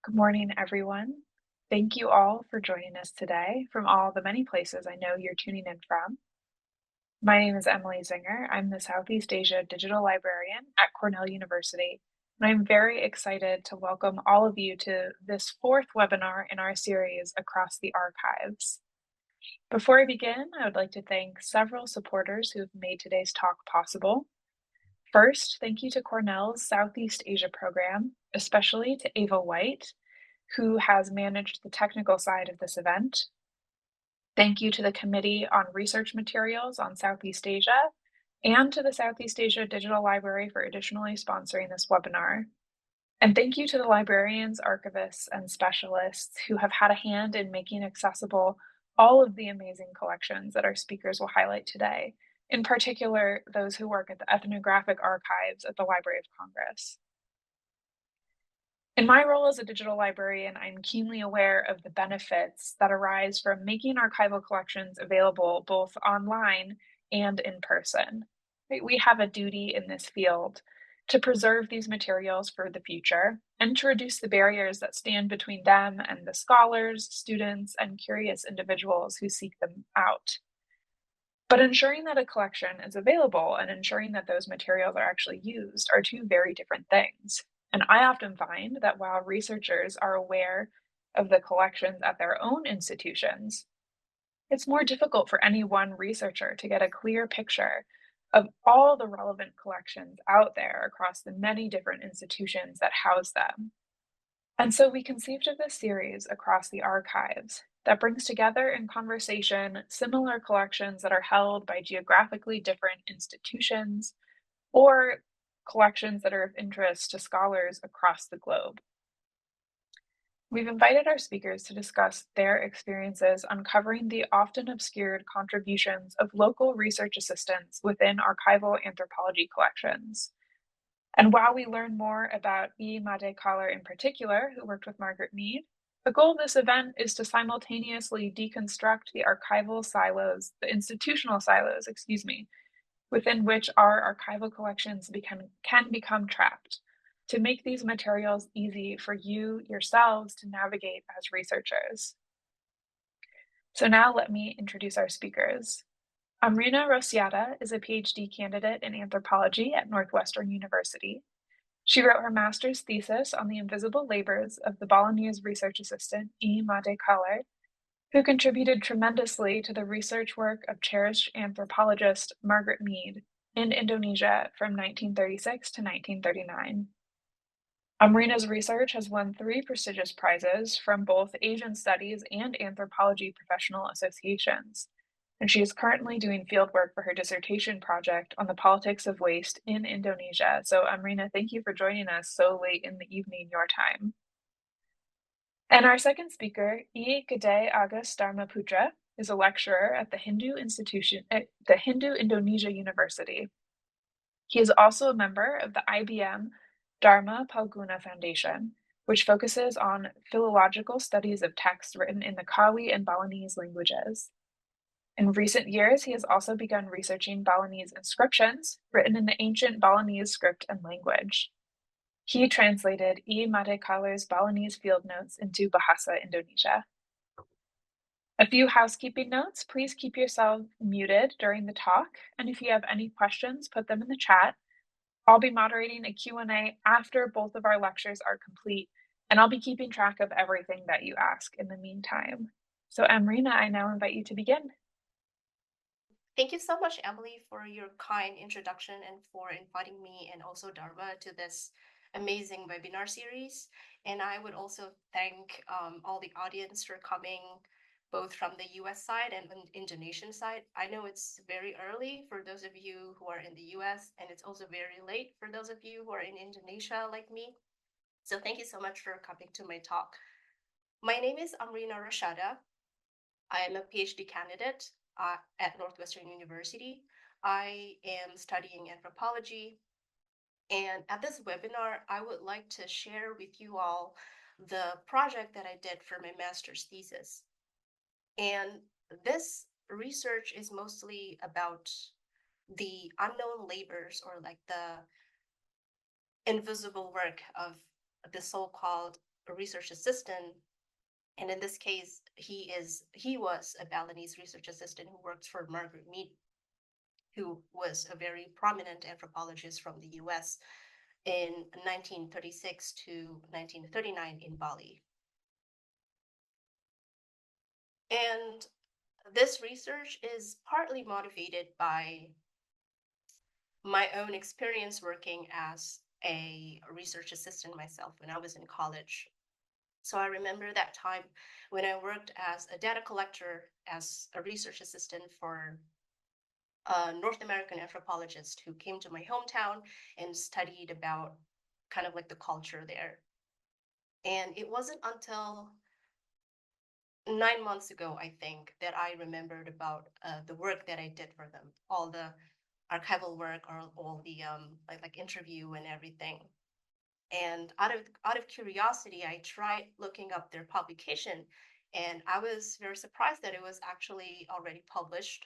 Good morning, everyone. Thank you all for joining us today from all the many places I know you're tuning in from. My name is Emily Zinger. I'm the Southeast Asia Digital Librarian at Cornell University, and I'm very excited to welcome all of you to this fourth webinar in our series Across the Archives. Before I begin, I would like to thank several supporters who have made today's talk possible. First, thank you to Cornell's Southeast Asia program, especially to Ava White, who has managed the technical side of this event. Thank you to the Committee on Research Materials on Southeast Asia and to the Southeast Asia Digital Library for additionally sponsoring this webinar. And thank you to the librarians, archivists, and specialists who have had a hand in making accessible all of the amazing collections that our speakers will highlight today, in particular, those who work at the ethnographic archives at the Library of Congress. In my role as a digital librarian, I'm keenly aware of the benefits that arise from making archival collections available both online and in person. We have a duty in this field to preserve these materials for the future and to reduce the barriers that stand between them and the scholars, students, and curious individuals who seek them out. But ensuring that a collection is available and ensuring that those materials are actually used are two very different things. And I often find that while researchers are aware of the collections at their own institutions, it's more difficult for any one researcher to get a clear picture of all the relevant collections out there across the many different institutions that house them. And so we conceived of this series across the archives that brings together in conversation similar collections that are held by geographically different institutions or collections that are of interest to scholars across the globe. We've invited our speakers to discuss their experiences uncovering the often obscured contributions of local research assistants within archival anthropology collections. And while we learn more about E. Made Collar in particular, who worked with Margaret Mead, the goal of this event is to simultaneously deconstruct the archival silos, the institutional silos, within which our archival collections can become trapped, to make these materials easy for you yourselves to navigate as researchers. So now let me introduce our speakers. Amrina Rosyada is a PhD candidate in anthropology at Northwestern University. She wrote her master's thesis on the invisible labors of the Balinese research assistant E. Made Collar, who contributed tremendously to the research work of cherished anthropologist Margaret Mead in Indonesia from 1936 to 1939. Amrina's research has won 3 prestigious prizes from both Asian Studies and Anthropology professional associations, and she is currently doing fieldwork for her dissertation project on the politics of waste in Indonesia. So, Amrina, thank you for joining us so late in the evening, your time. And our second speaker, E. Gede Agus Darma Putra, is a lecturer at the Hindu Institution at the Hindu Indonesia University. He is also a member of the IBM Darma Palguna Foundation, which focuses on philological studies of texts written in the Kawi and Balinese languages. In recent years, he has also begun researching Balinese inscriptions written in the ancient Balinese script and language. He translated E. Made Collar's Balinese field notes into Bahasa Indonesia. A few housekeeping notes. Please keep yourself muted during the talk, and if you have any questions, put them in the chat. I'll be moderating a Q&A after both of our lectures are complete, and I'll be keeping track of everything that you ask in the meantime. So, Amrina, I now invite you to begin. Thank you so much, Emily, for your kind introduction and for inviting me and also Darma to this amazing webinar series. And I would also thank all the audience for coming, both from the US side and the Indonesian side. I know it's very early for those of you who are in the US, and it's also very late for those of you who are in Indonesia like me. So thank you so much for coming to my talk. My name is Amrina Rashada. I am a PhD candidate at Northwestern University. I am studying anthropology. And at this webinar, I would like to share with you all the project that I did for my master's thesis. And this research is mostly about the unknown labors, or like the invisible work of the so-called a research assistant. And in this case, he was a Balinese research assistant who worked for Margaret Mead, who was a very prominent anthropologist from the US in 1936 to 1939 in Bali. And this research is partly motivated by my own experience working as a research assistant myself when I was in college. So I remember that time when I worked as a data collector, as a research assistant for a North American anthropologist who came to my hometown and studied about kind of like the culture there. And it wasn't until 9 months ago, I think, that I remembered about the work that I did for them, all the archival work, or all the like interview and everything. And out of curiosity, I tried looking up their publication, and I was very surprised that it was actually already published.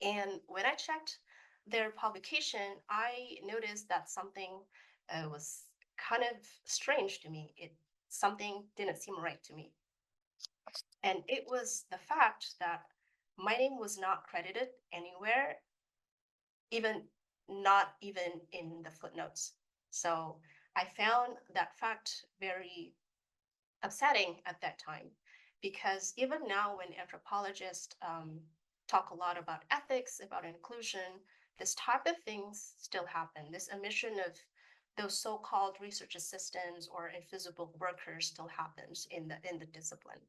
And when I checked their publication, I noticed that something was kind of strange to me. Something didn't seem right to me. And it was the fact that my name was not credited anywhere, even not even in the footnotes. So I found that fact very upsetting at that time, because even now, when anthropologists talk a lot about ethics, about inclusion, this type of things still happen. This omission of those so-called research assistants or invisible workers still happens in the discipline.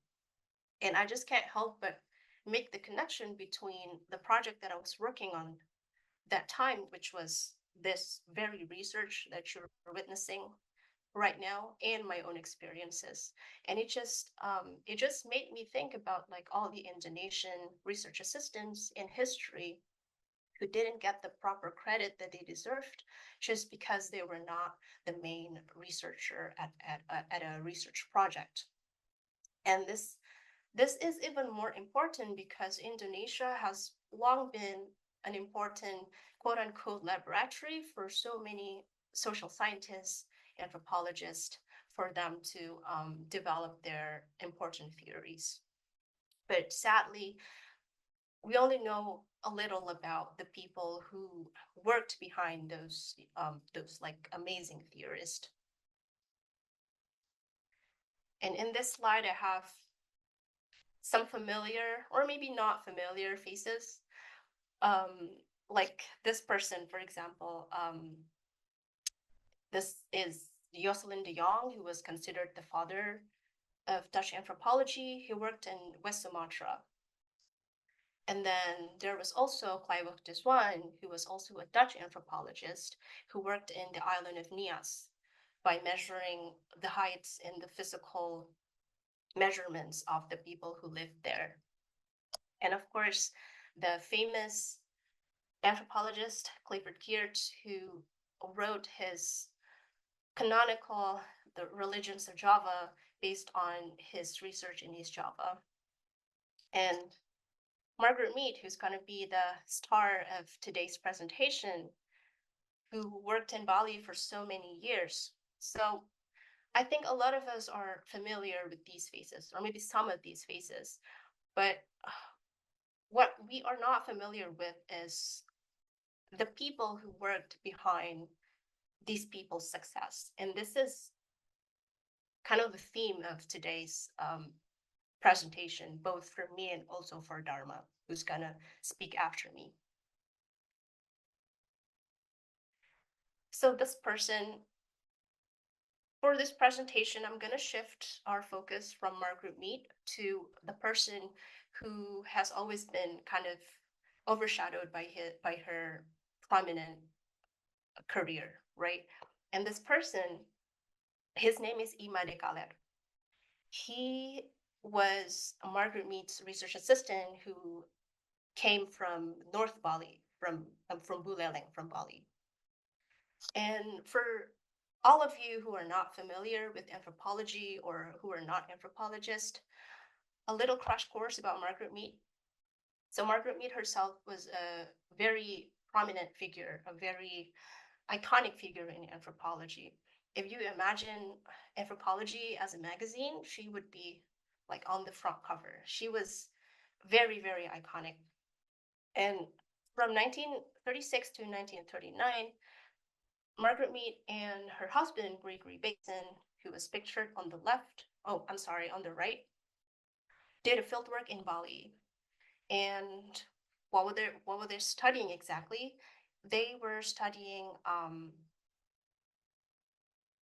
And I just can't help but make the connection between the project that I was working on that time, which was this very research that you're witnessing right now, and my own experiences. And it just made me think about like all the Indonesian research assistants in history who didn't get the proper credit that they deserved just because they were not the main researcher at a research project. And this is even more important because Indonesia has long been an important quote unquote laboratory for so many social scientists, anthropologists, for them to develop their important theories. But sadly, we only know a little about the people who worked behind those like amazing theorists. And in this slide, I have some familiar or maybe not familiar faces. Like this person, for example, this is Jocelyn de Jong, who was considered the father of Dutch anthropology. He worked in West Sumatra. And then there was also Kleiweg de Zwaan, who was also a Dutch anthropologist who worked in the island of Nias by measuring the heights and the physical measurements of the people who lived there. And of course, the famous anthropologist Clifford Geertz, who wrote his canonical The Religions of Java based on his research in East Java. And Margaret Mead, who's going to be the star of today's presentation, who worked in Bali for so many years. So I think a lot of us are familiar with these faces, or maybe some of these faces, but what we are not familiar with is the people who worked behind these people's success. And this is kind of the theme of today's presentation, both for me and also for Darma, who's gonna speak after me. So this person, for this presentation, I'm gonna shift our focus from Margaret Mead to the person who has always been kind of overshadowed by her prominent career, right? And this person, his name is Ima de Caler. He was a Margaret Mead's research assistant who came from North Bali, from Buleleng, from Bali. And for all of you who are not familiar with anthropology or who are not anthropologists, a little crash course about Margaret Mead. So Margaret Mead herself was a very prominent figure, a very iconic figure in anthropology. if you imagine Anthropology as a magazine, she would be like on the front cover. She was very, very iconic. And from 1936 to 1939, Margaret Mead and her husband, Gregory Bateson, who was pictured on the left, oh, I'm sorry, on the right, did a fieldwork in Bali. And what were they studying exactly? They were studying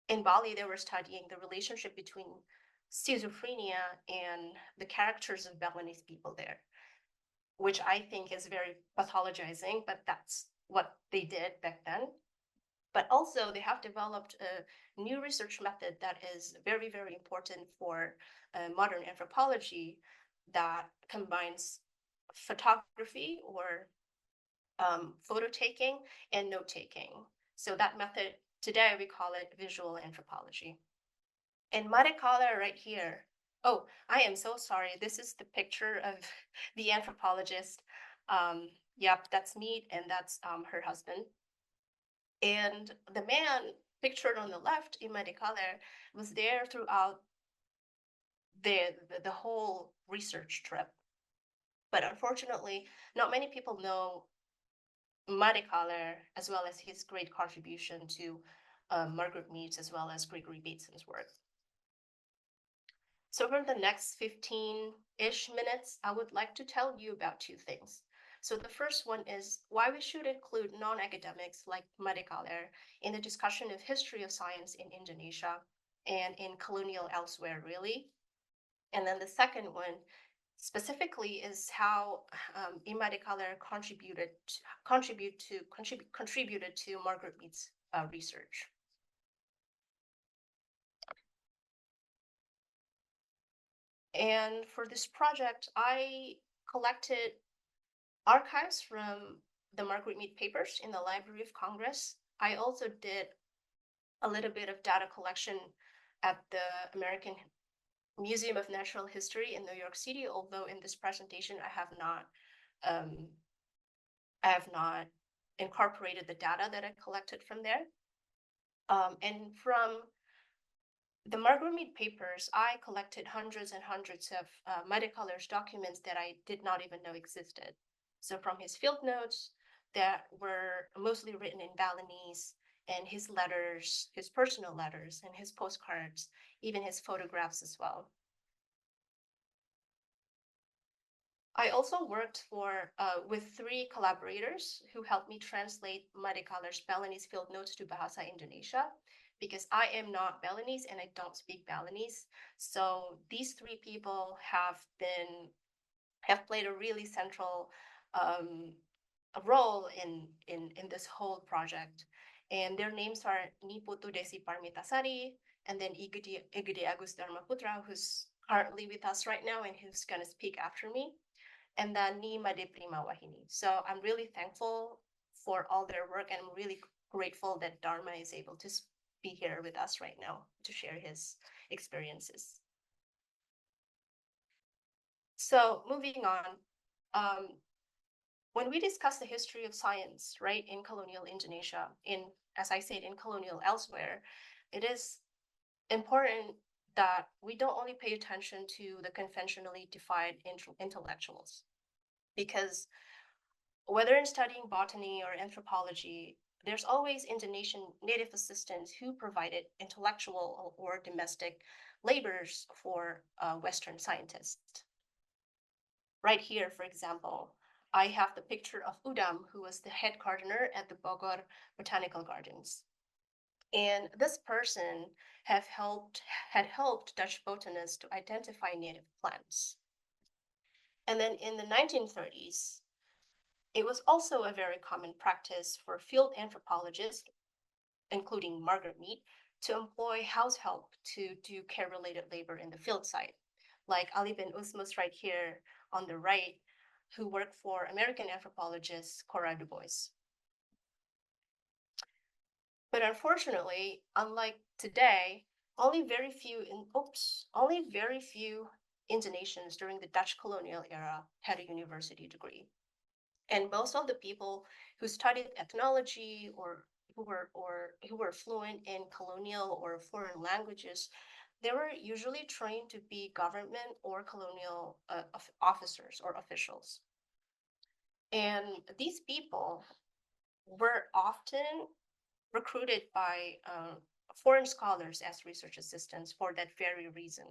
in Bali, they were studying the relationship between schizophrenia and the characters of Balinese people there, which I think is very pathologizing, but that's what they did back then. But also, they have developed a new research method that is very, very important for modern anthropology that combines photography or photo taking and note taking. So that method, today we call it visual anthropology. And Maricala right here. Oh, I am so sorry. This is the picture of the anthropologist. Yep, that's me, and that's her husband. And the man pictured on the left in Maricala was there throughout the whole research trip. But unfortunately, not many people know Maricala as well as his great contribution to Margaret Mead's as well as Gregory Bateson's work. So for the next 15-ish minutes, I would like to tell you about two things. So the first one is why we should include non-academics like Maricala in the discussion of history of science in Indonesia and in colonial elsewhere, really. And then the second one specifically is how Maricala contributed to Margaret Mead's research. And for this project, I collected archives from the Margaret Mead papers in the Library of Congress. I also did a little bit of data collection at the American Museum of Natural History in New York City, although in this presentation I have not incorporated the data that I collected from there. And from the Margaret Mead papers, I collected hundreds and hundreds of Maricala's documents that I did not even know existed. So from his field notes that were mostly written in Balinese, and his letters, his personal letters, and his postcards, even his photographs as well. I also worked with 3 collaborators who helped me translate Maricala's Balinese field notes to Bahasa Indonesia, because I am not Balinese and I don't speak Balinese. So these 3 people have played a really central role in this whole project. And their names are Ni Putu Desi Parmitasari, and then Igede Agus Darma Putra, who's currently with us right now and who's going to speak after me, and then Ni Made Prima Wahini. So I'm really thankful for all their work, and I'm really grateful that Darma is able to be here with us right now to share his experiences. So moving on, when we discuss the history of science, right, in colonial Indonesia, as I said, in colonial elsewhere, it is important that we don't only pay attention to the conventionally defined intellectuals, because whether in studying botany or anthropology, there's always Indonesian native assistants who provided intellectual or domestic labors for Western scientists. Right here, for example, I have the picture of Udam, who was the head gardener at the Bogor Botanical Gardens. And this person had helped Dutch botanists to identify native plants. And then in the 1930s, it was also a very common practice for field anthropologists, including Margaret Mead, to employ house help to do care-related labor in the field site, like Ali bin Usmus right here on the right, who worked for American anthropologist Cora Du Bois. But unfortunately, unlike today, only very few Indonesians during the Dutch colonial era had a university degree. And most of the people who studied ethnology or who were fluent in colonial or foreign languages, they were usually trained to be government or colonial officers or officials. And these people were often recruited by foreign scholars as research assistants for that very reason.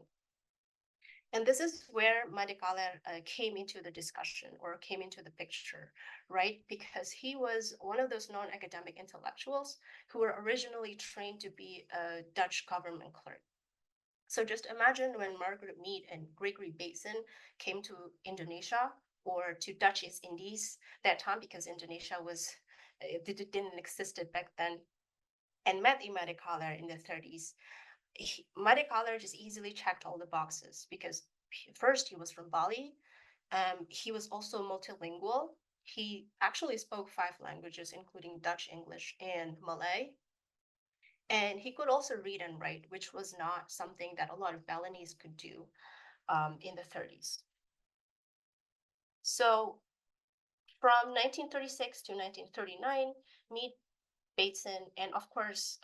And this is where Madhikalar came into the discussion or came into the picture, right? Because he was one of those non-academic intellectuals who were originally trained to be a Dutch government clerk. So just imagine when Margaret Mead and Gregory Bateson came to Indonesia or to Dutch East Indies that time, because Indonesia didn't existed back then, and met Madhikalar in the 30s. Madhikalar just easily checked all the boxes because first he was from Bali. He was also multilingual. He actually spoke 5 languages, including Dutch, English, and Malay. And he could also read and write, which was not something that a lot of Balinese could do in the 30s. So from 1936 to 1939, Mead, Bateson, and of course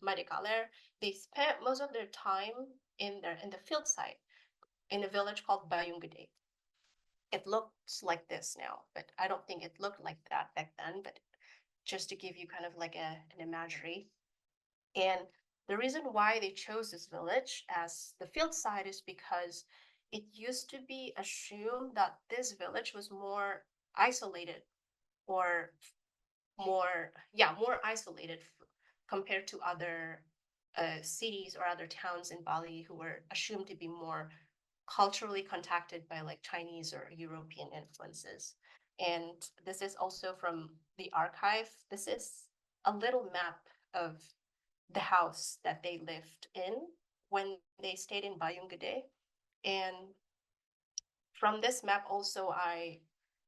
Madhikalar, they spent most of their time in the field site in a village called Bayungade. It looks like this now, but I don't think it looked like that back then, but just to give you kind of like an imagery. And the reason why they chose this village as the field site is because it used to be assumed that this village was more isolated or more isolated compared to other cities or other towns in Bali who were assumed to be more culturally contacted by like Chinese or European influences. And this is also from the archive. This is a little map of the house that they lived in when they stayed in Bayungade. And from this map also I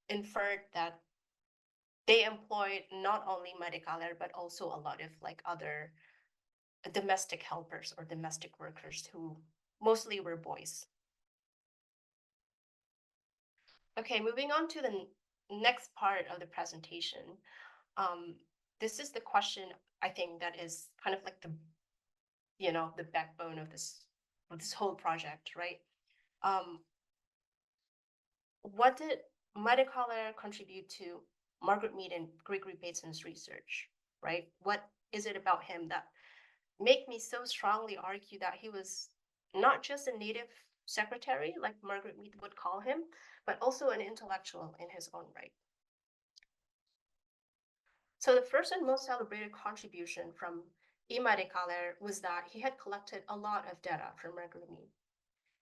inferred that they employed not only Madhikalar, but also a lot of like other domestic helpers or domestic workers who mostly were boys. Okay, moving on to the next part of the presentation. This is the question I think that is kind of like the backbone of this whole project, right? What did Madhikalar contribute to Margaret Mead and Gregory Bateson's research, right? What is it about him that make me so strongly argue that he was not just a native secretary, like Margaret Mead would call him, but also an intellectual in his own right? So the first and most celebrated contribution from Madhikalar was that he had collected a lot of data from Margaret Mead.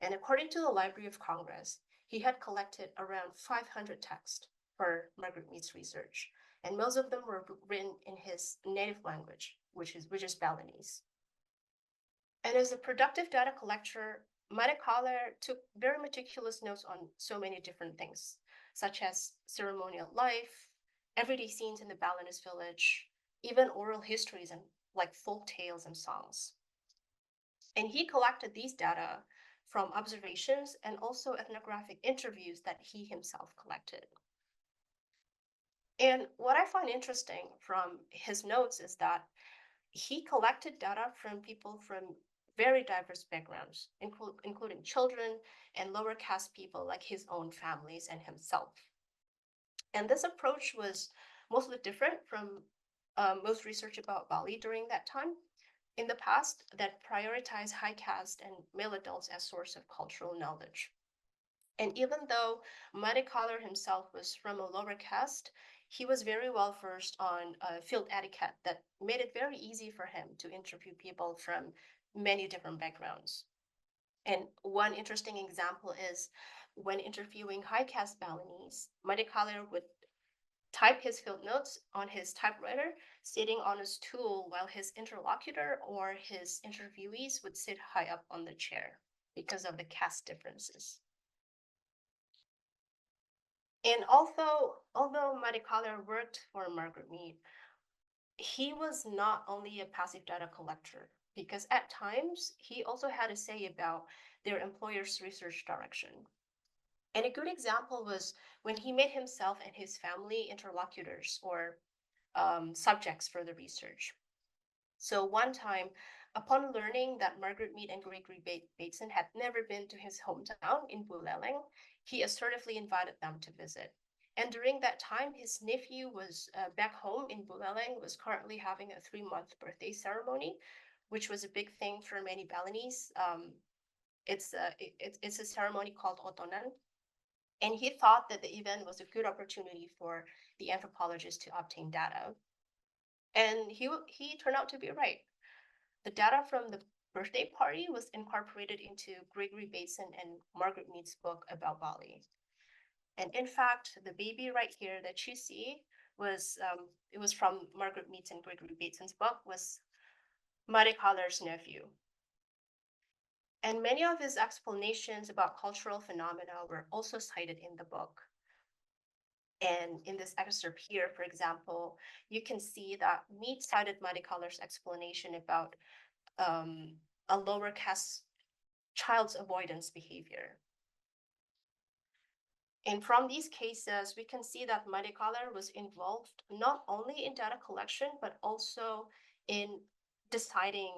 And according to the Library of Congress, he had collected around 500 texts for Margaret Mead's research, and most of them were written in his native language, which is Balinese. And as a productive data collector, Madhikalar took very meticulous notes on so many different things, such as ceremonial life, everyday scenes in the Balinese village, even oral histories and like folk tales and songs. And he collected these data from observations and also ethnographic interviews that he himself collected. And what I find interesting from his notes is that he collected data from people from very diverse backgrounds, including children and lower caste people like his own families and himself. And this approach was mostly different from most research about Bali during that time in the past that prioritized high caste and male adults as source of cultural knowledge. And even though Madhikalar himself was from a lower caste, he was very well versed on field etiquette that made it very easy for him to interview people from many different backgrounds. And one interesting example is when interviewing high caste Balinese, Madhikalar would type his field notes on his typewriter, sitting on a stool while his interlocutor or his interviewees would sit high up on the chair because of the caste differences. And although Madhikalar worked for Margaret Mead, he was not only a passive data collector, because at times he also had a say about their employer's research direction. And a good example was when he made himself and his family interlocutors or subjects for the research. So one time, upon learning that Margaret Mead and Gregory Bateson had never been to his hometown in Buleleng, he assertively invited them to visit. And during that time, his nephew was back home in Buleleng, was currently having a 3-month birthday ceremony, which was a big thing for many Balinese. It's a ceremony called Otonan, and he thought that the event was a good opportunity for the anthropologist to obtain data. And he turned out to be right. The data from the birthday party was incorporated into Gregory Bateson and Margaret Mead's book about Bali. And in fact, the baby right here that you see was it was from Margaret Mead and Gregory Bateson's book, was Madikalar's nephew. And many of his explanations about cultural phenomena were also cited in the book. And in this excerpt here, for example, you can see that Mead cited Madikalar's explanation about a lower caste child's avoidance behavior. And from these cases, we can see that Madikalar was involved not only in data collection, but also in deciding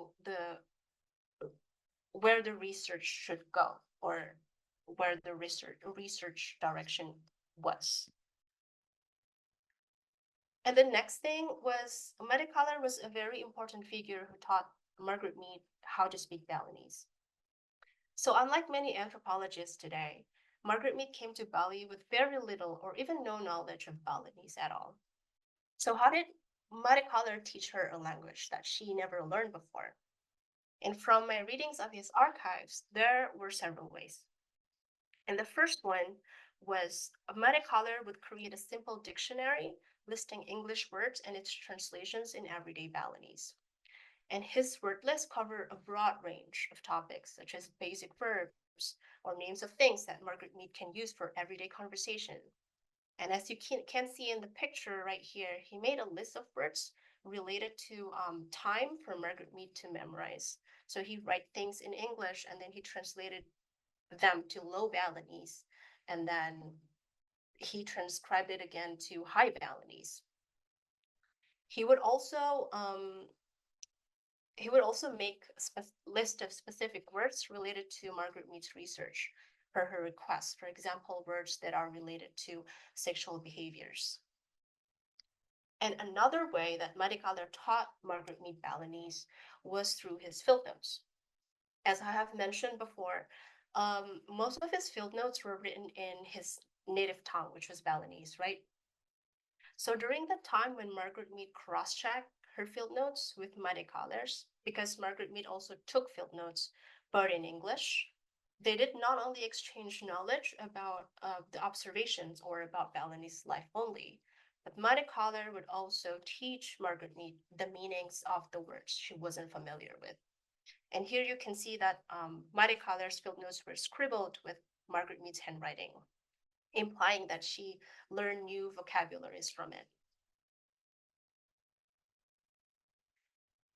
where the research should go, or where the research direction was. And the next thing was, Madikalar was a very important figure who taught Margaret Mead how to speak Balinese. So unlike many anthropologists today, Margaret Mead came to Bali with very little or even no knowledge of Balinese at all. So how did Madikalar teach her a language that she never learned before? And from my readings of his archives, there were several ways. And the first one was Madikalar would create a simple dictionary listing English words and its translations in everyday Balinese. And his word list covered a broad range of topics, such as basic verbs or names of things that Margaret Mead can use for everyday conversation. And as you can see in the picture right here, he made a list of words related to time for Margaret Mead to memorize. So he write things in English and then he translated them to Low Balinese, and then he transcribed it again to High Balinese. He would also make a list of specific words related to Margaret Mead's research per her request. For example, words that are related to sexual behaviors. And another way that Madikalar taught Margaret Mead Balinese was through his field notes. As I have mentioned before, most of his field notes were written in his native tongue, which was Balinese, right? So during the time when Margaret Mead cross-checked her field notes with Madikalar's, because Margaret Mead also took field notes, but in English, they did not only exchange knowledge about the observations or about Balinese life only, but Madikalar would also teach Margaret Mead the meanings of the words she wasn't familiar with. And here you can see that Madikalar's field notes were scribbled with Margaret Mead's handwriting, implying that she learned new vocabularies from it.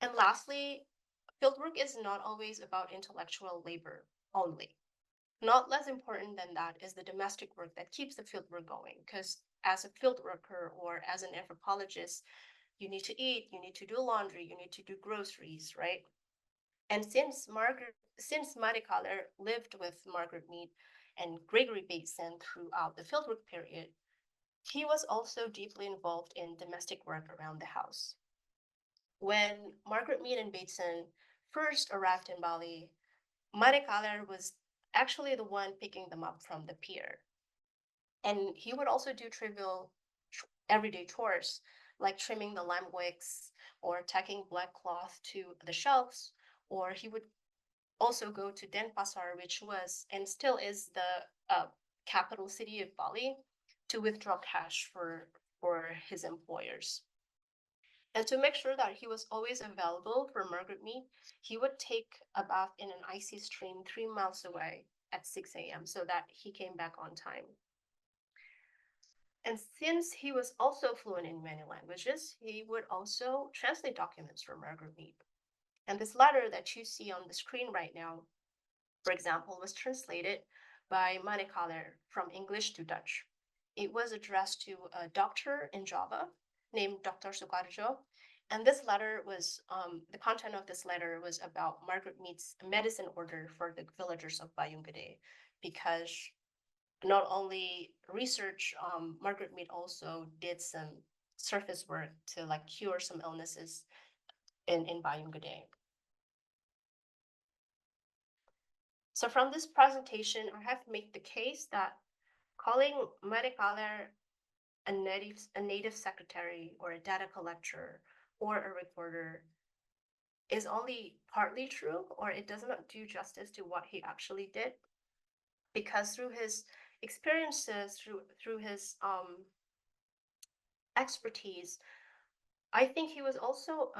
And lastly, fieldwork is not always about intellectual labor only. Not less important than that is the domestic work that keeps the fieldwork going, because as a field worker or as an anthropologist, you need to eat, you need to do laundry, you need to do groceries, right? And since Madikalar lived with Margaret Mead and Gregory Bateson throughout the fieldwork period, he was also deeply involved in domestic work around the house. When Margaret Mead and Bateson first arrived in Bali, Madikalar was actually the one picking them up from the pier. And he would also do trivial everyday chores like trimming the lamp wicks or tacking black cloth to the shelves, or he would also go to Denpasar, which was and still is the capital city of Bali, to withdraw cash for his employers. And to make sure that he was always available for Margaret Mead, he would take a bath in an icy stream 3 miles away at 6 a.m. so that he came back on time. And since he was also fluent in many languages, he would also translate documents for Margaret Mead. And this letter that you see on the screen right now, for example, was translated by Madikalar from English to Dutch. It was addressed to a doctor in Java named Dr. Sukarjo, And this letter was, the content of this letter was about Margaret Mead's medicine order for the villagers of Bayungade, because not only research, Margaret Mead also did some surface work to like cure some illnesses in Bayungade. So from this presentation, I have made the case that calling Madikaler a native secretary or a data collector or a recorder is only partly true, or it does not do justice to what he actually did, because through his experiences, through his expertise, I think he was also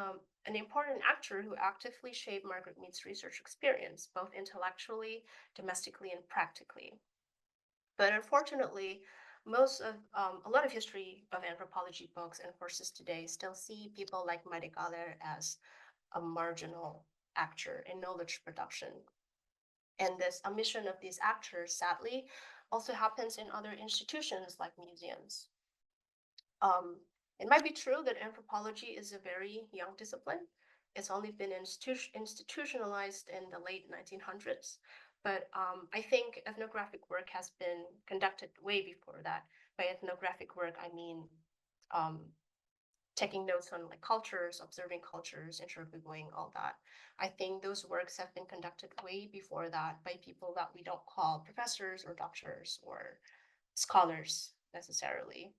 an important actor who actively shaped Margaret Mead's research experience, both intellectually, domestically, and practically. But unfortunately, a lot of history of anthropology books and courses today still see people like Madikaler as a marginal actor in knowledge production. And this omission of these actors, sadly, also happens in other institutions like museums. It might be true that anthropology is a very young discipline. It's only been institutionalized in the late 1900s. But I think ethnographic work has been conducted way before that. By ethnographic work, I mean taking notes on like cultures, observing cultures, interviewing, all that. I think those works have been conducted way before that by people that we don't call professors or doctors or scholars necessarily.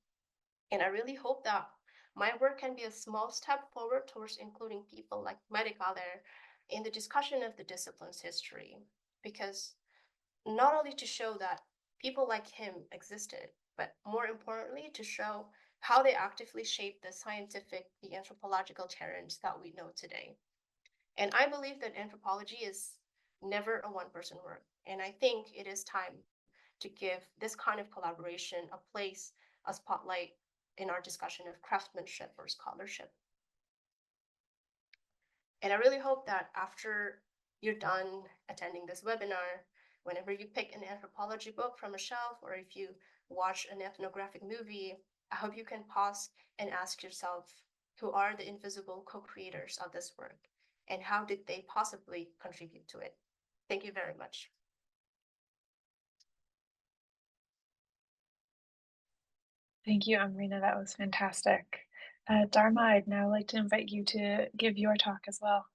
And I really hope that my work can be a small step forward towards including people like Madikaler in the discussion of the discipline's history, because not only to show that people like him existed, but more importantly, to show how they actively shaped the scientific, the anthropological terrains that we know today. And I believe that anthropology is never a one-person work. And I think it is time to give this kind of collaboration a place, a spotlight in our discussion of craftsmanship or scholarship. And I really hope that after you're done attending this webinar, whenever you pick an anthropology book from a shelf, or if you watch an ethnographic movie, I hope you can pause and ask yourself, who are the invisible co-creators of this work? And how did they possibly contribute to it? Thank you very much. Thank you, Amrina. That was fantastic. Darma, I'd now like to invite you to give your talk as well.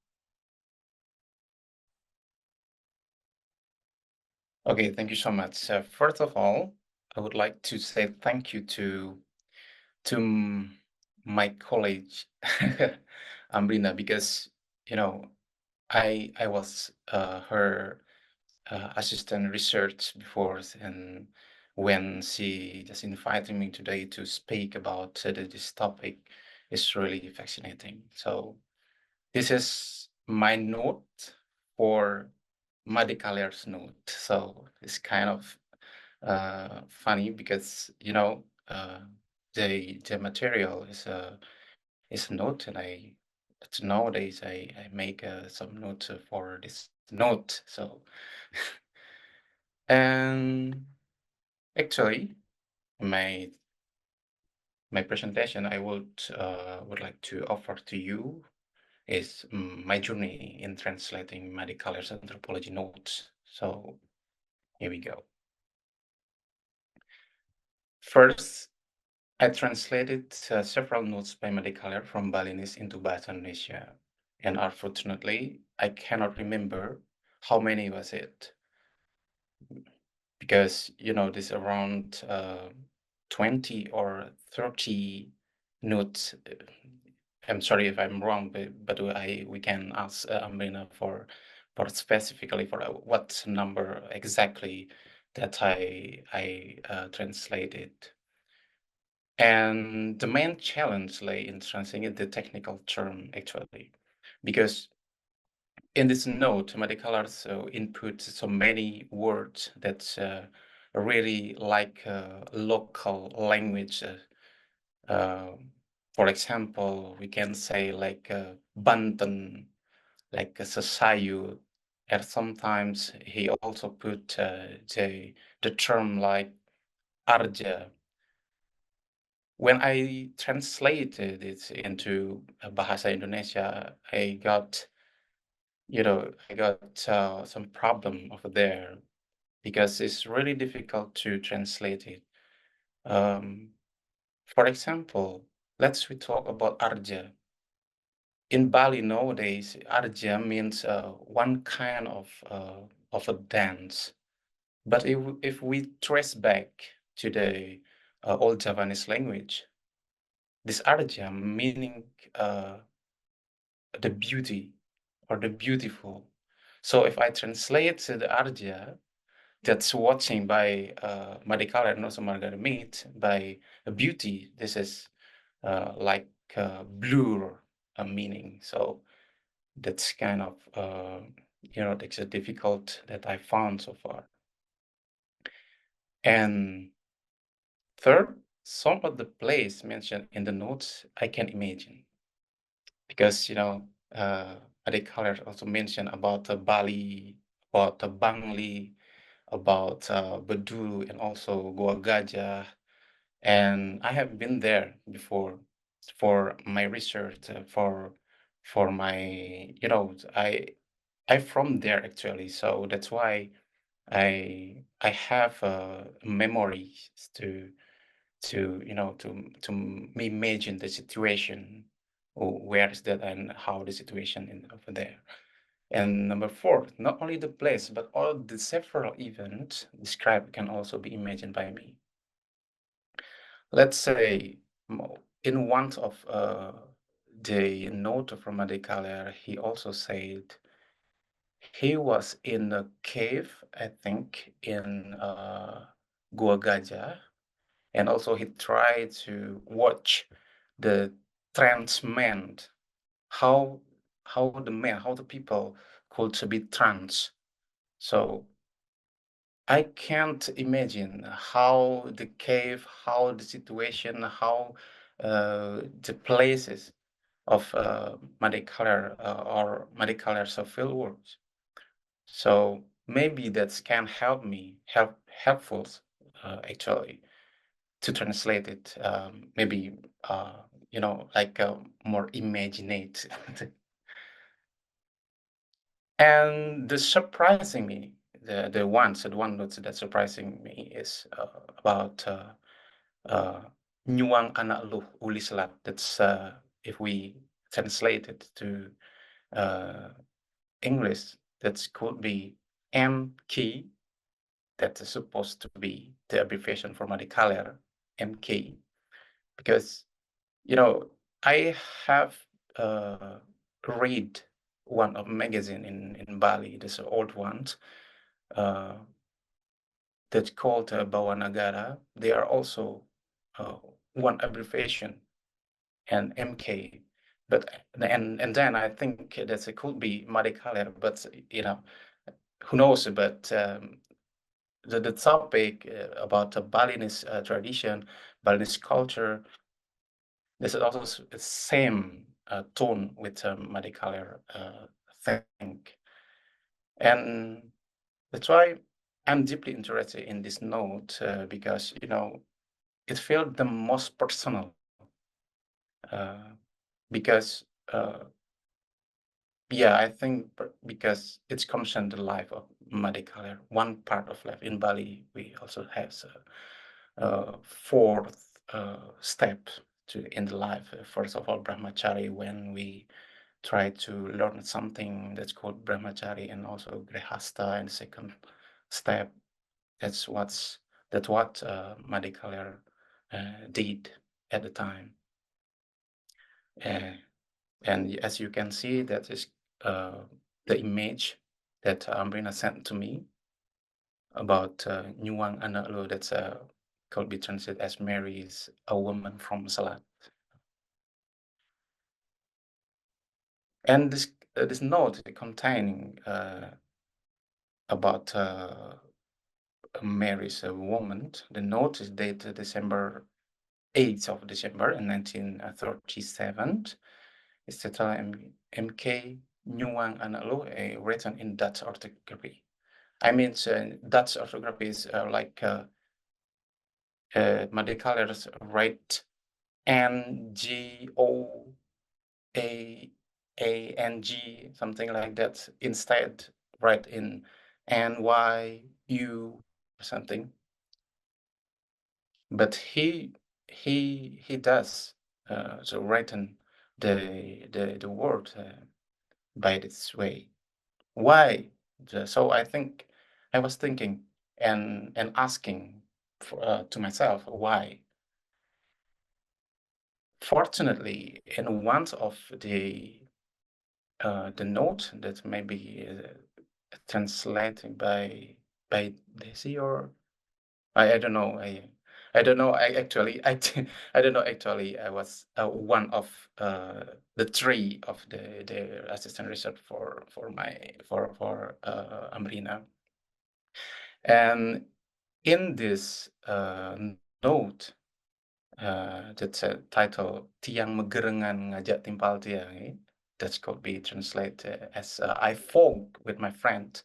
Okay, thank you so much. First of all, I would like to say thank you to my colleague, Amrina, because I was her assistant research before, and when she just invited me today to speak about this topic, it's really fascinating. So this is my note for Madikaler's note. So it's kind of funny because the material is a note, and nowadays I make some notes for this note. So and actually my presentation I would like to offer to you is my journey in translating Madikaler's anthropology notes. So here we go. First, I translated several notes by Madikaler from Balinese into Bahasa Indonesia, and unfortunately, I cannot remember how many was it, because there's around 20 or 30 notes. I'm sorry if I'm wrong, but we can ask Amrina for specifically for what number exactly that I translated. And the main challenge lay in translating the technical term, actually, because in this note, Madikaler also input so many words that really like local language. For example, we can say like Banten, like Sasayu, and sometimes he also put the term like Arja. when I translated it into Bahasa Indonesia, I got some problem over there because it's really difficult to translate it. For example, we talk about arja. In Bali nowadays, arja means one kind of a dance. But if we trace back to the old Javanese language, this arja meaning the beauty or the beautiful. So if I translate the arja that's watching by Madikala and also Margaret Mead by beauty, this is like blur meaning. So that's kind of it's a difficult that I found so far. And third, some of the place mentioned in the notes I can imagine because Adhikar also mentioned about Bali, about Bangli, about Bedulu, and also Goa Gajah, and I have been there before for my research for my I from there actually, so that's why I have memories to imagine the situation, or where is that and how the situation in over there. And number four, not only the place but all the several events described can also be imagined by me. Let's say in one of the note from Adhikaler, he also said he was in a cave, I think, in Gua Gajah, and also he tried to watch the trans men, how the people could be trans. So I can't imagine how the cave, how the situation, how the places of medical or medical field works. So maybe that can help me, helpful actually to translate it. Maybe like more imaginate. And the surprising me, the one note that surprising me is about Nyuang anak lu uli selat. That's if we translate it to English, that could be MK. That is supposed to be the abbreviation for Madikaler, MK, because I have read one of magazine in Bali. This old ones that's called Bawanagara. They are also one abbreviation and MK. But and then I think that it could be Madikaler, but who knows? But the topic about the Balinese tradition, Balinese culture, this is also the same tone with Madikaler thing. And that's why I'm deeply interested in this note because, it feels the most personal because, yeah, I think because it comes in the life of Madikaler, one part of life. In Bali, we also have a fourth step in the life. First of all, brahmachari, when we try to learn something that's called brahmachari, and also grihasta in the second step. That's what Madhikaler did at the time. And as you can see, that is the image that Amrina sent to me about Nyuang Anak Lo. That's could be translated as Mary is a woman from Salat. And this note containing about Mary's a woman. The note is dated December 8th of December in 1937. It's titled MK Nyuang Anak Lo, written in Dutch orthography. I mean, Dutch orthography is like Madhikaler's right Ngoang, something like that. Instead, write in NYU or something. But he does so written the word by this way. Why? So I think I was thinking and asking to myself why. Fortunately, in one of the note that maybe translated by Daisy, or I don't know. I don't know. I actually I don't know. Actually, I was one of the three of the assistant research for Amrina, and in this note that's a title Tiang Megerengan Ngajak Timpal Tiang. That could be translated as I fought with my friend.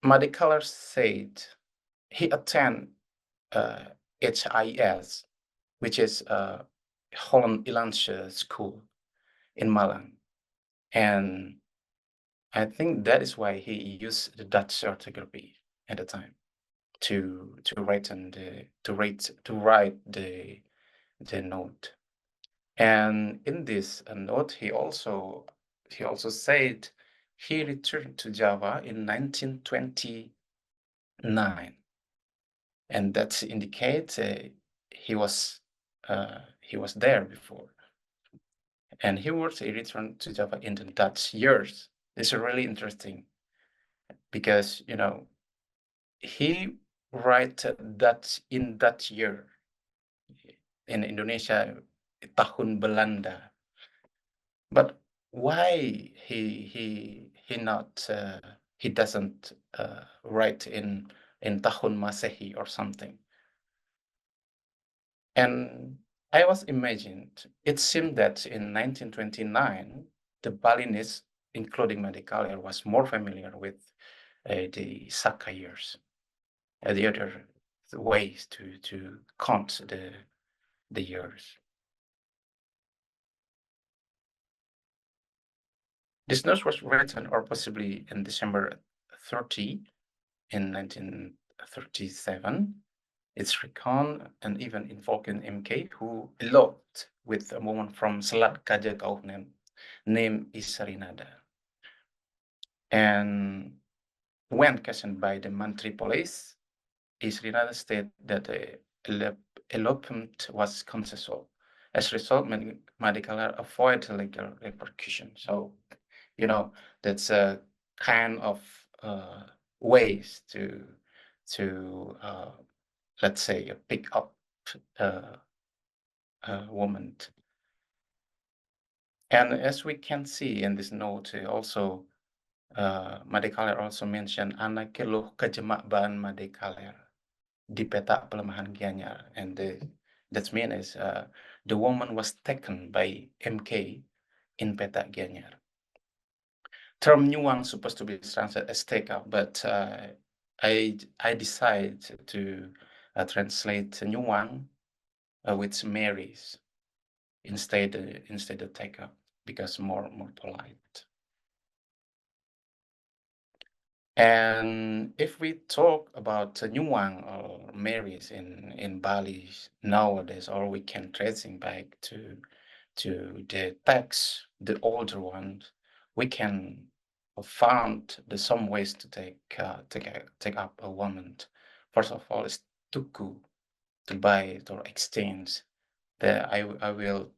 Madikalar said he attended HIS, which is Holland Ilansche School in Malang, and I think that is why he used the Dutch orthography at the time to write the note. And in this note, he also said he returned to Java in 1929, and that indicates he was there before. And he returned to Java in the Dutch years. This is really interesting because he write that in that year in Indonesia, tahun Belanda. But why he doesn't write in tahun Masehi or something? And I was imagined. It seemed that in 1929, the Balinese, including Madikaler, was more familiar with the Saka years, the other ways to count the years. This note was written, or possibly in December 30 in 1937. It's reckoned and even invoking MK, who eloped with a woman from Selat Kajagau named Isrinada. And when questioned by the Mantri police, Isrinada stated that the elopement was consensual. As a result, Madikalar avoided legal repercussion. So, that's a kind of ways to let's say pick up a woman. And as we can see in this note, also Madikaler also mentioned anak keluh kejemak ban Madikaler di peta pelemahan Gianyar, and that means the woman was taken by MK in peta Gianyar. Term Nyuang supposed to be translated as take up, but I decided to translate Nyuang with Marys instead of take up, because more polite. And if we talk about Nyuang or Marys in Bali nowadays, or we can tracing back to the text, the older ones, we can found some ways to take up a woman. First of all, is tuku, to buy it or exchange. I will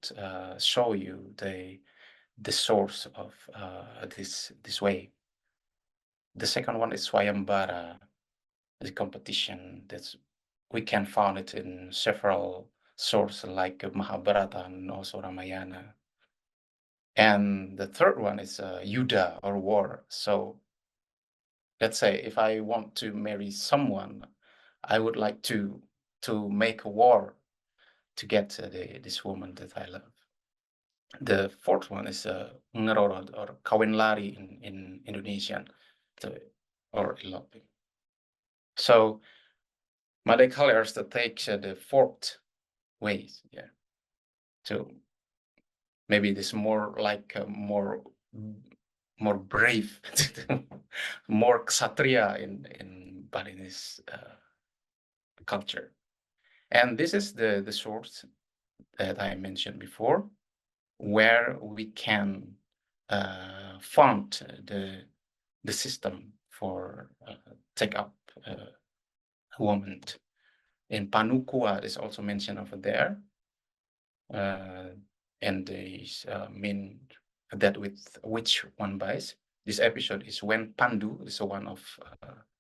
show you the source of this way. The second one is Swayambara, the competition. We can find it in several sources like Mahabharata and also Ramayana. And the third one is Yuddha, or war. So let's say if I want to marry someone, I would like to make a war to get this woman that I love. The fourth one is ngerorot, or kawin lari in Indonesian, or eloping. So Made colors that take the fourth way, yeah. So maybe this more like more brave, more ksatria in Balinese culture. And this is the source that I mentioned before, where we can fund the system for take up a woman. In Panukua is also mentioned over there, and is mean that with which one buys. This episode is when Pandu is one of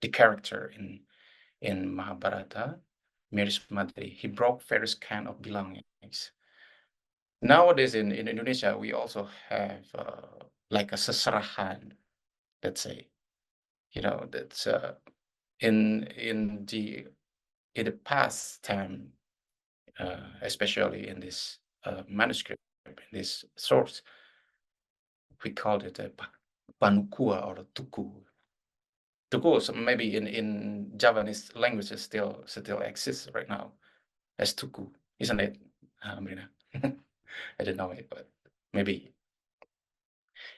the character in Mahabharata, Miris Madri. He broke various kind of belongings. Nowadays in Indonesia, we also have like a seserahan, let's say, that's in the past time, especially in this manuscript, in this source, we called it a panukua or a tuku. Tuku, so maybe in Javanese languages still exists right now as tuku, isn't it, Amrina? I don't know it, but maybe.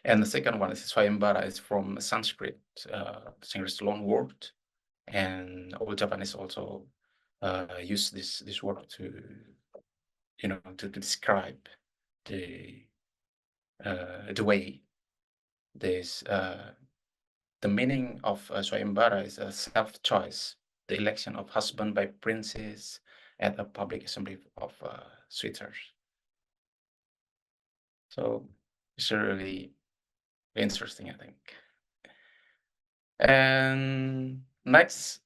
And the second one is Swayambara, is from Sanskrit, Sanskrit loan word, and old Japanese also use this word to to describe the way this the meaning of Swayambara is a self-choice, the election of husband by princes at a public assembly of suitors. So it's really interesting, I think. And next,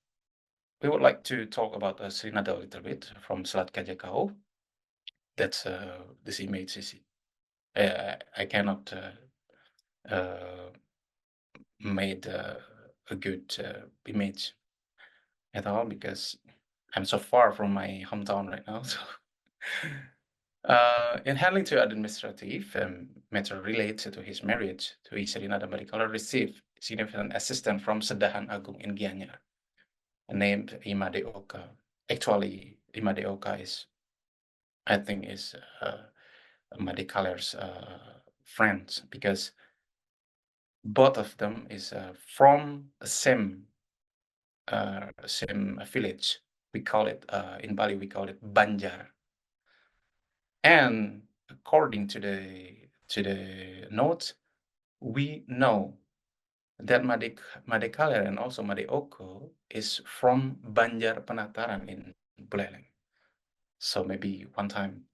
we would like to talk about SEADL a little bit from Selat Kajakau. That's this image is I cannot made a good image at all because I'm so far from my hometown right now. So in handling to administrative matter related to his marriage to Iserina Marikola received significant assistance from Sedahan Agung in Gianyar, named Imade Oka. Actually, Imade Oka is, I think, is Madekalar's friends, because both of them is from the same village. We call it in Bali, we call it Banjar. And according to the notes, we know that Madekalar and also Made Oko is from Banjar Penataran in Buleleng. So maybe one time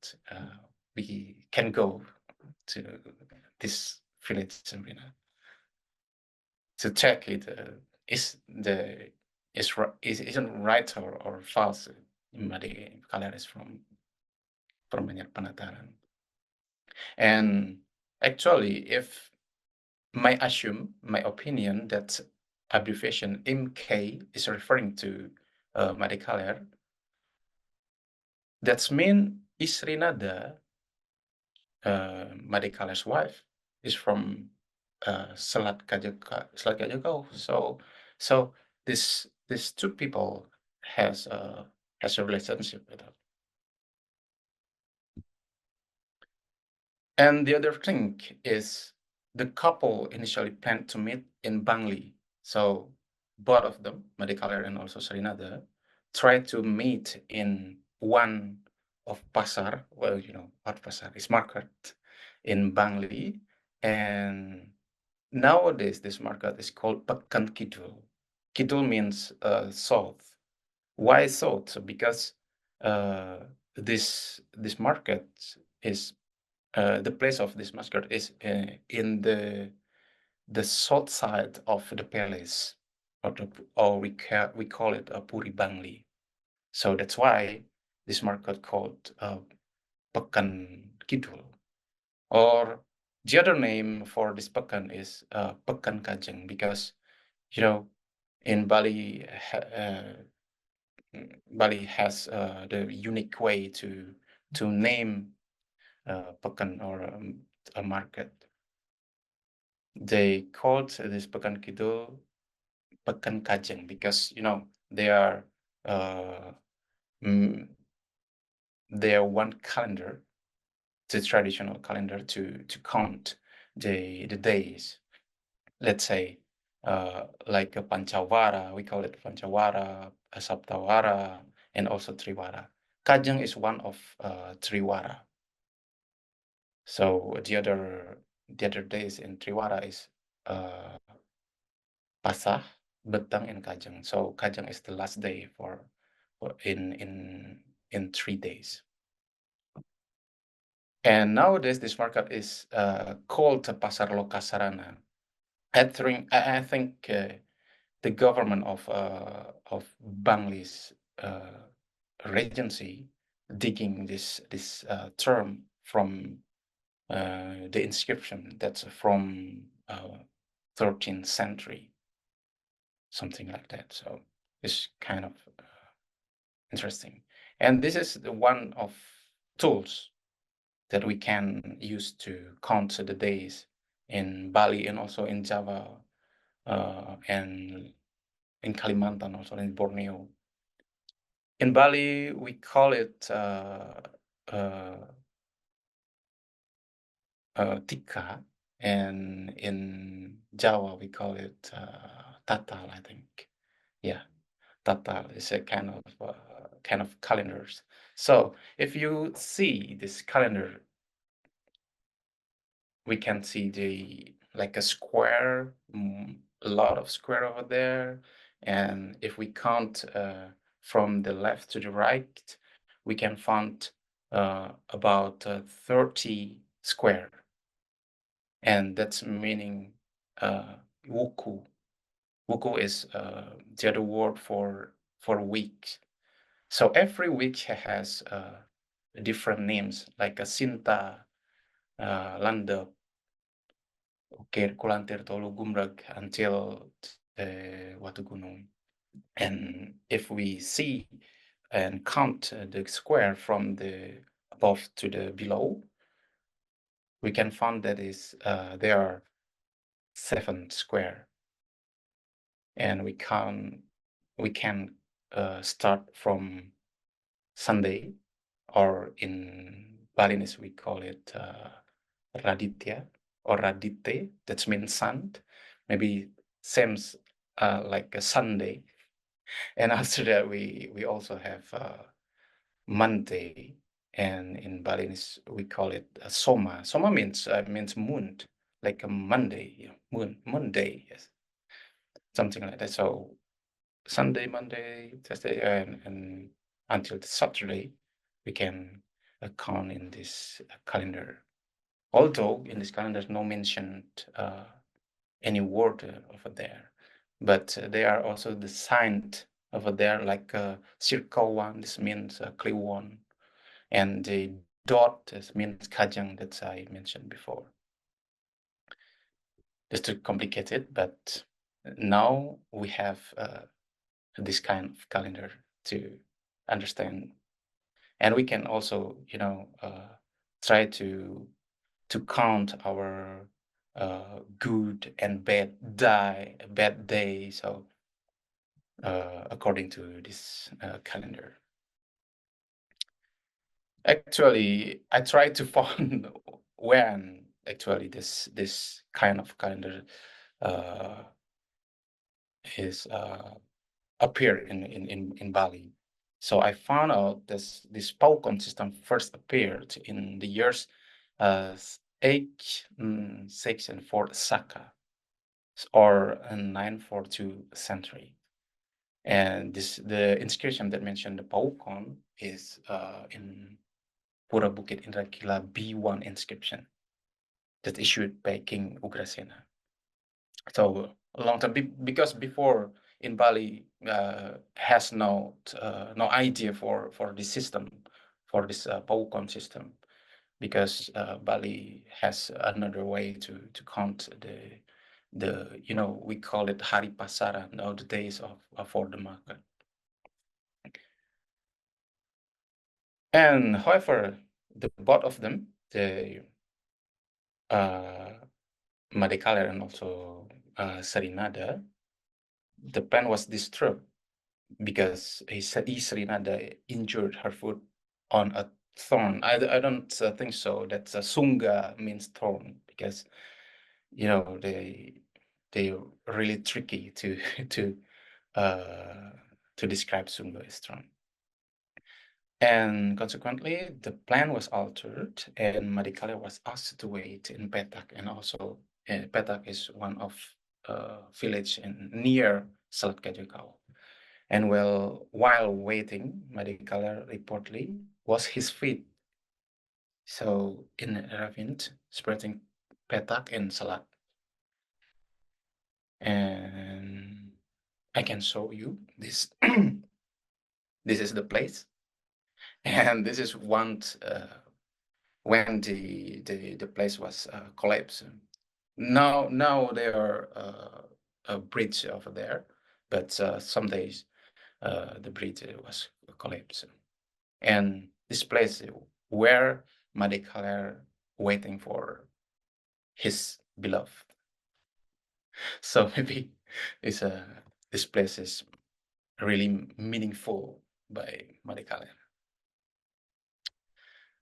we can go to this village, Amrina, to check it. Isn't right or false? Made Kalar is from Banjar Penataran. And actually, if my opinion that abbreviation MK is referring to Made Kalar, that's mean Isrinada, Made Kalar's wife, is from Selat Kajakau. So these two people has a relationship with her. And the other thing is the couple initially planned to meet in Bangli. So both of them, Madekalar and also Serinada, tried to meet in one of pasar. Well, what pasar is market in Bangli. And nowadays, this market is called Pekan Kidul. Kidul means south. Why south? So because this market is the place of this market is in the south side of the palace, or we call it a Puri Bangli. So that's why this market called Pekan Kidul. Or the other name for this pekan is Pekan Kajeng, because in Bali, Bali has the unique way to name pekan or a market. They called this Pekan Kidul Pekan Kajeng because they are their one calendar, the traditional calendar, to count the days. Let's say like a Panchavara, we call it Panchavara, a Saptavara, and also Trivara. Kajang is one of Trivara. So the other days in Trivara is Pasah, Betang, and Kajang. So Kajang is the last day for in 3 days. And nowadays this market is called Pasar Lokasarana. I think the government of Bangladesh Regency digging this term from the inscription that's from 13th century, something like that. So it's kind of interesting. And this is one of tools that we can use to count the days in Bali and also in Java and in Kalimantan, also in Borneo. In Bali, we call it tika, and in Java we call it tatal, I think. Yeah, tatal is a kind of calendars. So if you see this calendar, we can see like a square, a lot of square over there, and if we count from the left to the right, we can find about 30 square, and that's meaning wuku. Wuku is the other word for week. So every week has different names, like a Sinta, Landep, Ukir, Kulantir, Tolu, Gumrag, until Watu Gunung. And if we see and count the square from the above to the below, we can find that there are 7 square. And we can start from Sunday, or in Balinese we call it Raditya or Radite. That means sun. Maybe same like a Sunday. And after that, we also have Monday, and in Balinese we call it Soma. Soma means moon, like a Monday, moon day, yes, something like that. So Sunday, Monday, Thursday, and until Saturday, we can count in this calendar. Although in this calendar, no mentioned any word over there, but they are also designed over there like a circle one. This means Kliwon, and the dot means Kajang that I mentioned before. Just too complicated, but now we have this kind of calendar to understand, and we can also try to count our good and bad day, so according to this calendar. Actually, I tried to find when actually this kind of calendar is appear in Bali. So I found out this Paukon system first appeared in the years 8th, 6th, and 4th Saka, or 942 century. And the inscription that mentioned the Paukon is in Pura Bukit Indrakila B1 inscription that issued by King Ugrasena. So a long time, because before in Bali has no idea for this system, for this Paukon system, because Bali has another way to count the we call it Hari Pasaran, the days of for the market. And however, both of them, the Madikala and also Sarinada, the pen was disturbed because Srinada injured her foot on a thorn. I don't think so. That Sunga means thorn, because they really tricky to to describe Sunga as thorn. And consequently, the plan was altered, and Madikala was asked to wait in Petak, and also Petak is one of village near Selat Kajekau. And while waiting, Madikala reportedly was his feet. So in a ravine spreading Petak and Selat. And I can show you this. This is the place, and this is one when the place was collapsed. Now there are a bridge over there, but some days the bridge was collapsed, and this place where Madikala waiting for his beloved. So maybe it's this place is really meaningful by Madikala.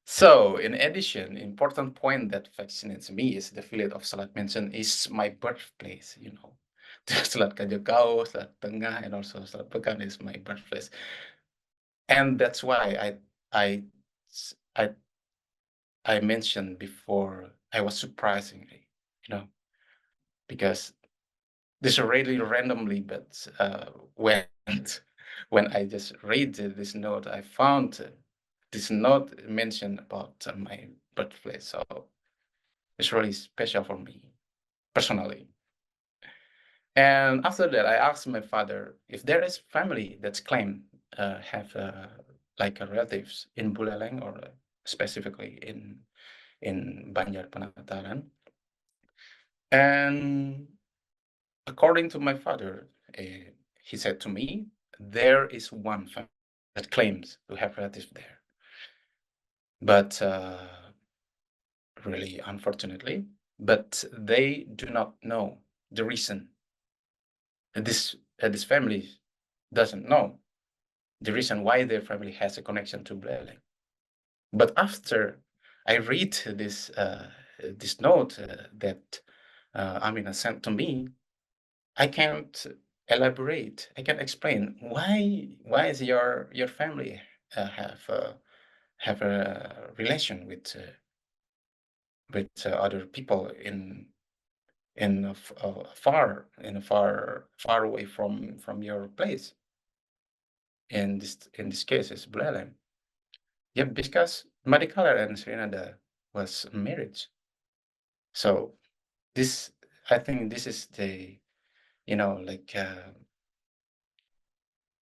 So, in addition, important point that fascinates me is the village of Selat mentioned is my birthplace. Selat Kajekau, Selat Tengah, and also Selat Pekan is my birthplace, and that's why I mentioned before I was surprisingly, because this really randomly, but when when I just read this note, I found this note mentioned about my birthplace. So it's really special for me personally. And after that, I asked my father if there is family that's claimed have like relatives in Buleleng, or specifically in Banjar Penataran. And according to my father, he said to me, there is one family that claims to have relatives there. But really, unfortunately, but they do not know the reason. This family doesn't know the reason why their family has a connection to Buleleng. But after I read this note that Amrina sent to me, I can't elaborate. I can explain why is your family have a relation with other people far away from your place. In this case, it's Buleleng. Yeah, because Madikala and Srinada was married. So this, I think, this is the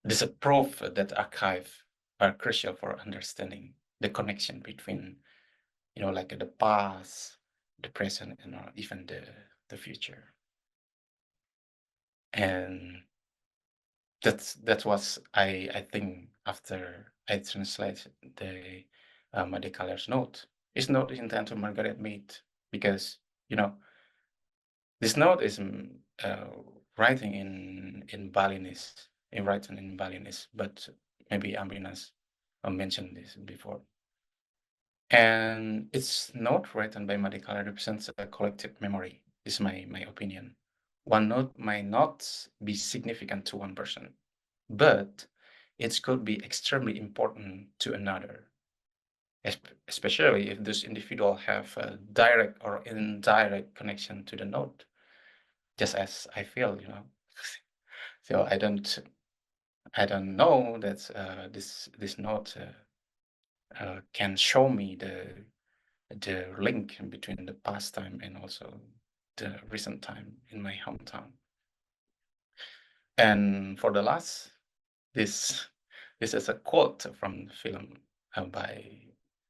this is a proof that archive are crucial for understanding the connection between like the past, the present, and even the future. And that was I think after I translate the Madikala's note. It's not intended to Margaret Mead, because this note is writing in Balinese, written in Balinese, but maybe Amrina's mentioned this before. And it's not written by Madikala represents a collective memory, is my opinion. One note might not be significant to one person, but it could be extremely important to another, especially if those individuals have a direct or indirect connection to the note, just as I feel, So I don't know that this note can show me the link between the past time and also the recent time in my hometown. And for the last, this is a quote from the film by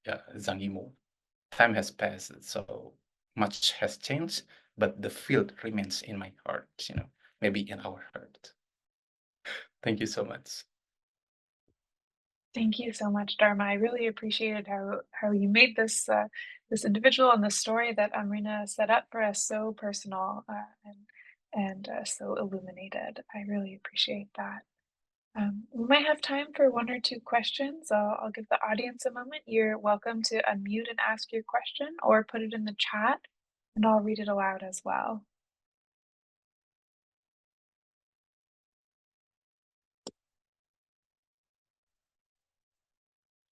Zhang Yimou. Time has passed, so much has changed, but the field remains in my heart, maybe in our heart. Thank you so much. Thank you so much, Darma. I really appreciated how you made this this individual and the story that Amrina set up for us so personal and so illuminated. I really appreciate that. We might have time for one or two questions. I'll give the audience a moment. You're welcome to unmute and ask your question or put it in the chat, and I'll read it aloud as well.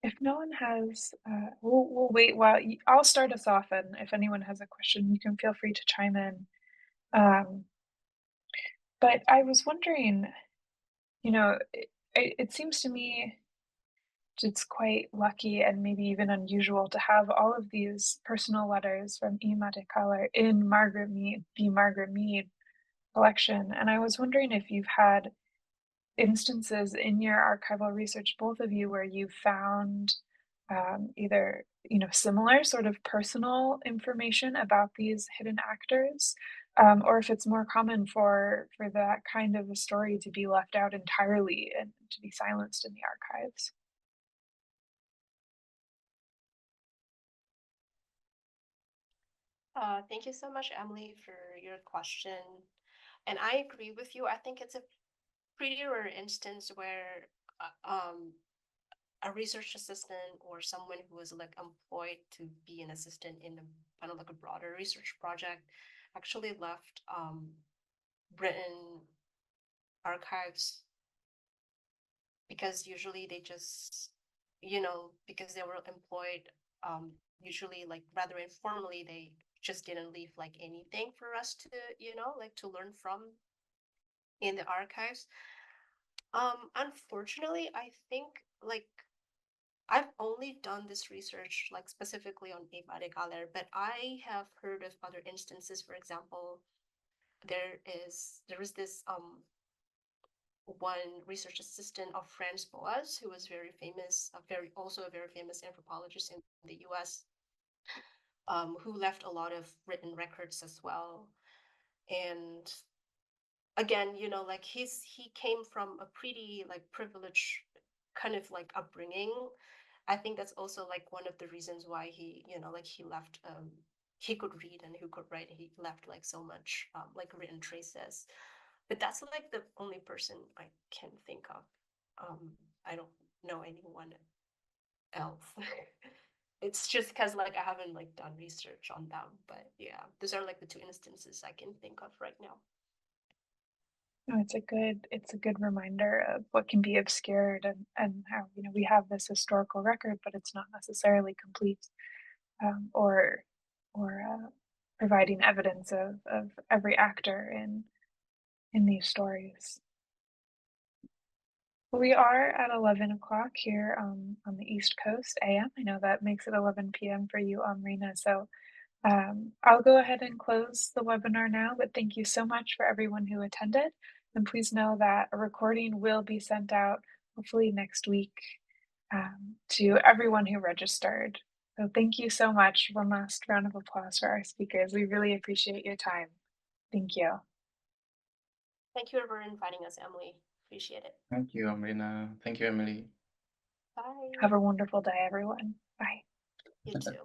If no one has, we'll wait while I'll start us off, and if anyone has a question, you can feel free to chime in. But I was wondering, it seems to me it's quite lucky and maybe even unusual to have all of these personal letters from Imade Kaler in the Margaret Mead collection. And I was wondering if you've had instances in your archival research, both of you, where you found either similar sort of personal information about these hidden actors, or if it's more common for that kind of a story to be left out entirely and to be silenced in the archives. Thank you so much, Emily, for your question. And I agree with you. I think it's a pretty rare instance where a research assistant or someone who was like employed to be an assistant in a kind of like a broader research project actually left written archives, because usually they just, because they were employed usually like rather informally, they just didn't leave like anything for us to, like to learn from in the archives. Unfortunately, I think like I've only done this research like specifically on Imade Kaler, but I have heard of other instances. For example, there is this one research assistant of Franz Boas, who was very famous, also a very famous anthropologist in the US, who left a lot of written records as well. And again, like he came from a pretty like privileged kind of like upbringing. I think that's also like one of the reasons why he, like he left he could read and who could write, and he left like so much like written traces. But that's like the only person I can think of. I don't know anyone else. It's just because like I haven't like done research on them, but yeah, those are like the two instances I can think of right now. No, it's a good reminder of what can be obscured and how we have this historical record, but it's not necessarily complete, or providing evidence of every actor in these stories. We are at 11 o'clock here on the East Coast AM. I know that makes it 11 p.m. for you, Amrina. So I'll go ahead and close the webinar now, but thank you so much for everyone who attended. And please know that a recording will be sent out hopefully next week to everyone who registered. So thank you so much. One last round of applause for our speakers. We really appreciate your time. Thank you. Thank you for inviting us, Emily. Appreciate it. Thank you, Amrina. Thank you, Emily. Bye. Have a wonderful day, everyone. Bye. You too. Bye.